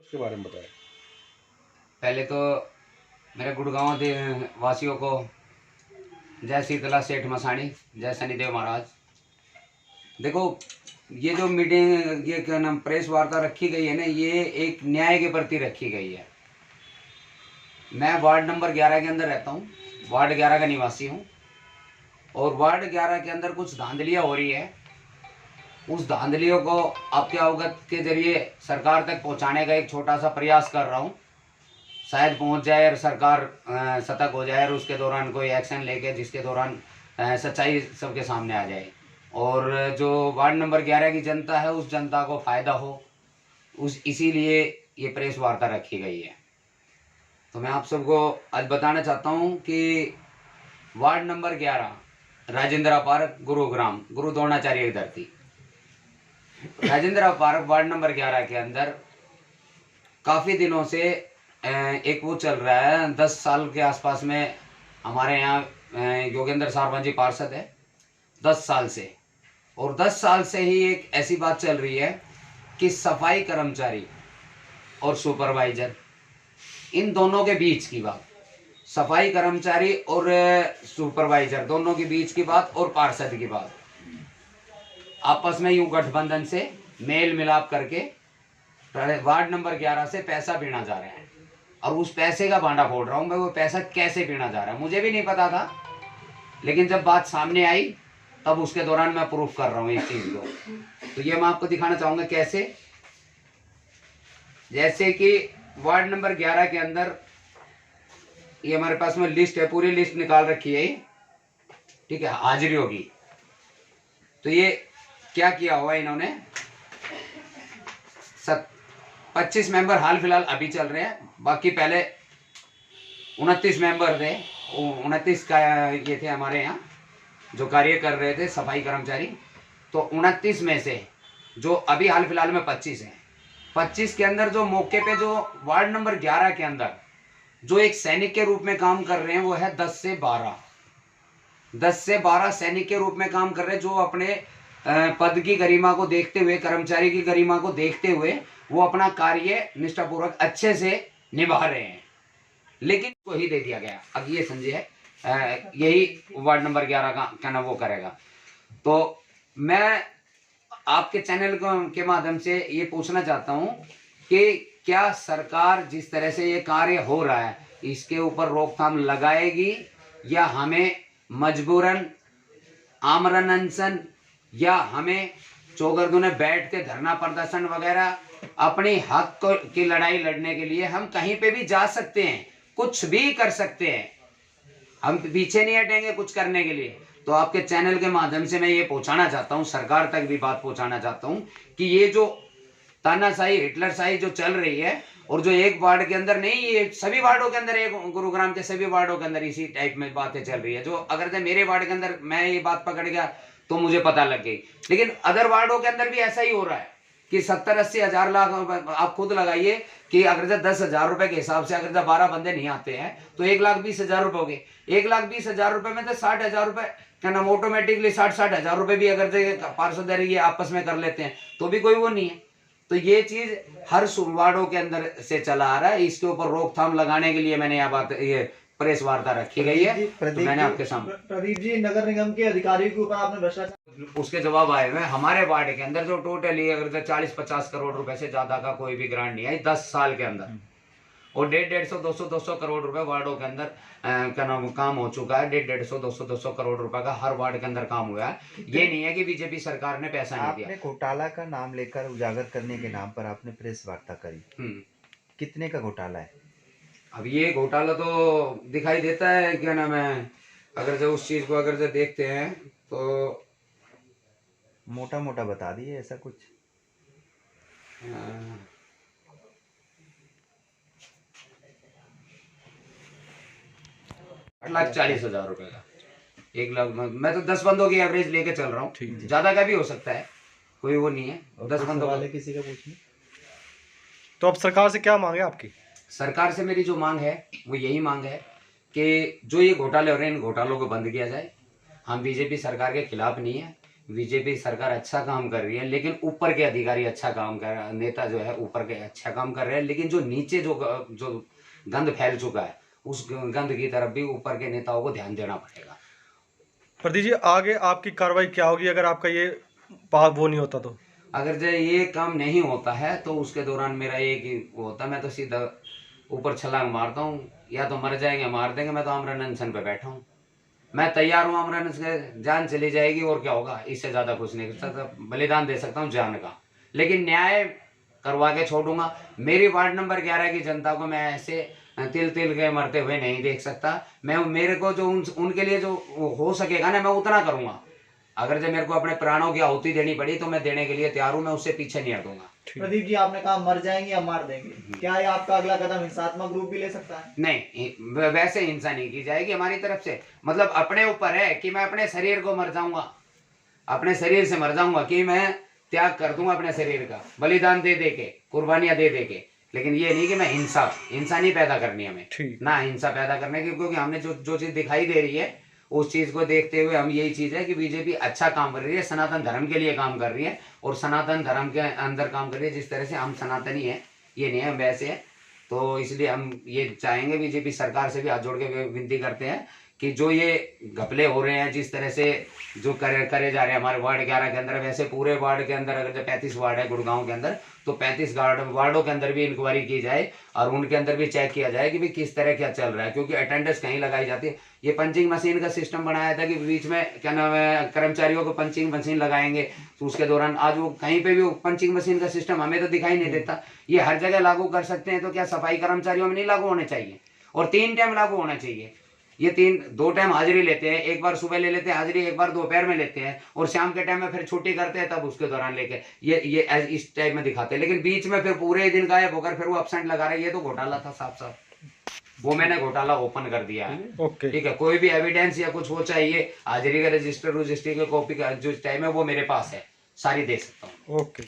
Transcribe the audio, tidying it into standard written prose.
उसके बारे में बताएं। पहले तो मेरे गुड़गांव वासियों को जय शीतला सेठ मसाणी, जय शनिदेव महाराज। देखो, ये जो मीटिंग, ये क्या नाम, प्रेस वार्ता रखी गई है ना, ये एक न्याय के प्रति रखी गई है। मैं वार्ड नंबर 11 के अंदर रहता हूँ, वार्ड 11 का निवासी हूँ, और वार्ड 11 के अंदर कुछ धांधलियाँ हो रही है। उस धांधलियों को आपके अवगत के जरिए सरकार तक पहुँचाने का एक छोटा सा प्रयास कर रहा हूँ। शायद पहुँच जाए और सरकार सतर्क हो जाए और उसके दौरान कोई एक्शन लेके जिसके दौरान सच्चाई सबके सामने आ जाए, और जो वार्ड नंबर 11 की जनता है उस जनता को फ़ायदा हो, उस इसीलिए ये प्रेस वार्ता रखी गई है। तो मैं आप सबको आज बताना चाहता हूँ कि ward number 11 Rajendra park, Gurugram, गुरु द्रोणाचार्य की धरती, राजेंद्रा पार्क वार्ड नंबर 11 के अंदर काफ़ी दिनों से एक वो चल रहा है। 10 साल के आसपास में हमारे यहाँ योगेंद्र सारवन जी पार्षद है, 10 साल से। और 10 साल से ही एक ऐसी बात चल रही है कि सफाई कर्मचारी और सुपरवाइजर, इन दोनों के बीच की बात, सफाई कर्मचारी और सुपरवाइजर दोनों के बीच की बात और पार्षद की बात, आपस में यूं गठबंधन से मेल मिलाप करके वार्ड नंबर 11 से पैसा पीना जा रहे हैं। और उस पैसे का भांडा फोड़ रहा हूं मैं, वो पैसा कैसे पीना जा रहा है मुझे भी नहीं पता था, लेकिन जब बात सामने आई तब उसके दौरान मैं प्रूफ कर रहा हूँ इस चीज को। तो ये मैं आपको दिखाना चाहूंगा कैसे। जैसे कि वार्ड नंबर 11 के अंदर ये हमारे पास में लिस्ट है, पूरी लिस्ट निकाल रखी है, ठीक है, हाजिरियों की। तो ये क्या किया हुआ इन्होंने, 25 मेंबर हाल फिलहाल अभी चल रहे हैं, बाकी पहले 29 मेंबर थे, 29 का ये थे हमारे यहाँ जो कार्य कर रहे थे सफाई कर्मचारी। तो 29 में से जो अभी हाल फिलहाल में 25 हैं, 25 के अंदर जो मौके पे जो वार्ड नंबर 11 के अंदर जो एक सैनिक के रूप में काम कर रहे हैं वो है 10 से 12 सैनिक के रूप में काम कर रहे हैं, जो अपने पद की गरिमा को देखते हुए, कर्मचारी की गरिमा को देखते हुए वो अपना कार्य निष्ठापूर्वक अच्छे से निभा रहे हैं, लेकिन को ही दे दिया गया। अब ये समझिए, यही वार्ड नंबर 11 का क्या नाम वो करेगा। तो मैं आपके चैनल के माध्यम से ये पूछना चाहता हूँ कि क्या सरकार जिस तरह से ये कार्य हो रहा है इसके ऊपर रोकथाम लगाएगी, या हमें मजबूरन आमरण अनशन या हमें चौगरदुने बैठ के धरना प्रदर्शन वगैरह अपनी हक की लड़ाई लड़ने के लिए हम कहीं पे भी जा सकते हैं, कुछ भी कर सकते हैं, हम पीछे नहीं हटेंगे कुछ करने के लिए। तो आपके चैनल के माध्यम से मैं ये पहुंचाना चाहता हूं, सरकार तक भी बात पहुंचाना चाहता हूं कि ये जो तानाशाही, हिटलरशाही जो चल रही है, और जो एक वार्ड के अंदर नहीं, ये सभी वार्डों के अंदर, एक गुरुग्राम के सभी वार्डों के अंदर इसी टाइप में बातें चल रही है। जो अगर से मेरे वार्ड के अंदर मैं ये बात पकड़ गया तो मुझे पता लग गई, लेकिन अदर वार्डों के अंदर भी ऐसा ही हो रहा है कि 70-80 हजार लाख, आप खुद लगाइए कि अगर जब 10,000 रुपए के हिसाब से अगर जब 12 बंदे नहीं आते हैं तो 1,20,000 रुपए हो गए। 1,20,000 रुपए में तो 60,000 रुपए क्या नाम ऑटोमेटिकली 60 हजार रुपए भी अगर पार्षद ये आपस में कर लेते हैं तो भी कोई वो नहीं है। तो ये चीज हर वार्डों के अंदर से चला आ रहा है, इसके ऊपर रोकथाम लगाने के लिए मैंने यह बात, ये प्रेस वार्ता रखी गई है। तो मैंने आपके सामने प्रदीप जी, नगर निगम के अधिकारियों के ऊपर आपने भ्रष्टाचार, उसके जवाब आए हुए हमारे वार्ड के अंदर जो टोटली अगर 40-50 करोड़ रुपए से ज्यादा का कोई भी ग्रांट नहीं आई 10 साल के अंदर, और 150-200 करोड़ रुपए वार्डों के अंदर क्या नाम काम हो चुका है। 150-200 करोड़ रुपए का हर वार्ड के अंदर काम हुआ है। ये नहीं है कि बीजेपी सरकार ने पैसा नहीं दिया। आपने घोटाला का नाम लेकर उजागर करने के नाम पर आपने प्रेस वार्ता करी, कितने का घोटाला है? अब ये घोटाला तो दिखाई देता है, क्या नाम है, अगर जो उस चीज को अगर जो देखते हैं तो मोटा मोटा बता दिए ऐसा कुछ। 8,40,000 रुपए का, 1 लाख। मैं तो 10 बंदों की एवरेज लेके चल रहा हूँ, ज्यादा का भी हो सकता है, कोई वो नहीं है। 10 बंदों वाले किसी का पूछने। तो अब सरकार से क्या मांग है आपकी? सरकार से मेरी जो मांग है वो यही मांग है कि जो ये घोटाले हो रहे हैं इन घोटालों को बंद किया जाए। हम बीजेपी सरकार के खिलाफ नहीं है, बीजेपी सरकार अच्छा काम कर रही है, लेकिन ऊपर के अधिकारी अच्छा काम कर रहे हैं, नेता जो है ऊपर के अच्छा काम कर रहे हैं, लेकिन जो नीचे जो गंद फैल चुका है उस गंद की तरफ भी ऊपर के नेताओं को ध्यान देना पड़ेगा। प्रदीप जी, आगे आपकी कार्रवाई क्या होगी अगर आपका ये वो नहीं होता तो? अगर जो ये काम नहीं होता है तो उसके दौरान मेरा एक ही वो होता है, मैं तो सीधा ऊपर छलांग मारता हूँ, या तो मर जाएंगे मार देंगे, मैं तो आमरण अनशन पे बैठा हूँ, मैं तैयार हूँ आमरण अनशन, जान चली जाएगी और क्या होगा, इससे ज़्यादा कुछ नहीं कर सकता, बलिदान दे सकता हूँ जान का, लेकिन न्याय करवा के छोड़ूंगा। मेरी वार्ड नंबर 11 की जनता को मैं ऐसे तिल तिल के मरते हुए नहीं देख सकता। मैं मेरे को जो उनके लिए जो हो सकेगा ना, मैं उतना करूँगा। अगर जब मेरे को अपने प्राणों की आहुति देनी पड़ी तो मैं देने के लिए तैयार हूँ, मैं उससे पीछे नहीं हटूंगा। प्रदीप जी, आपने कहा मर जाएंगे या मार देंगे, क्या ये आपका अगला कदम हिंसात्मक रूप भी ले सकता है? नहीं, वैसे हिंसा नहीं की जाएगी हमारी तरफ से, मतलब अपने ऊपर है कि मैं अपने शरीर को मर जाऊंगा, अपने शरीर से मर जाऊंगा, कि मैं त्याग कर दूंगा अपने शरीर का, बलिदान दे दे के, कुर्बानियां दे दे के, लेकिन ये नहीं कि मैं हिंसा नहीं पैदा करनी हमें, ना हिंसा पैदा करने की, क्योंकि हमने जो चीज दिखाई दे रही है उस चीज को देखते हुए हम यही चीज है कि बीजेपी अच्छा काम कर रही है, सनातन धर्म के लिए काम कर रही है और सनातन धर्म के अंदर काम कर रही है। जिस तरह से हम सनातनी है, ये नहीं है वैसे है, तो इसलिए हम ये चाहेंगे, बीजेपी सरकार से भी हाथ जोड़ के विनती करते हैं कि जो ये घपले हो रहे हैं, जिस तरह से जो करे जा रहे हैं हमारे वार्ड 11 के अंदर, वैसे पूरे वार्ड के अंदर अगर जो 35 वार्ड है गुड़गांव के अंदर, तो 35 वार्डों के अंदर भी इंक्वायरी की जाए और उनके अंदर भी चेक किया जाए कि भाई किस तरह क्या चल रहा है, क्योंकि अटेंडेंस कहीं लगाई जाती है। ये पंचिंग मशीन का सिस्टम बनाया था कि बीच में क्या नाम है कर्मचारियों को पंचिंग मशीन लगाएंगे, तो उसके दौरान आज वो कहीं पे भी पंचिंग मशीन का सिस्टम हमें तो दिखाई नहीं देता। ये हर जगह लागू कर सकते हैं, तो क्या सफाई कर्मचारियों में नहीं लागू होने चाहिए? और 3 टाइम लागू होना चाहिए। ये 2 टाइम हाजिरी लेते हैं, एक बार सुबह ले लेते हैं हाजिरी, एक बार दोपहर में लेते हैं और शाम के टाइम में फिर छुट्टी करते हैं, तब उसके दौरान लेके ये इस टाइप में दिखाते हैं, लेकिन बीच में फिर पूरे दिन गायब होकर फिर वो अपसेंट लगा रहे हैं। ये तो घोटाला था साफ साफ, वो मैंने घोटाला ओपन कर दिया है। ओके, ठीक है, कोई भी एविडेंस या कुछ वो चाहिए, हाजिरी का रजिस्टर की कॉपी का जो टाइम है वो मेरे पास है, सारी दे सकता हूँ। ओके।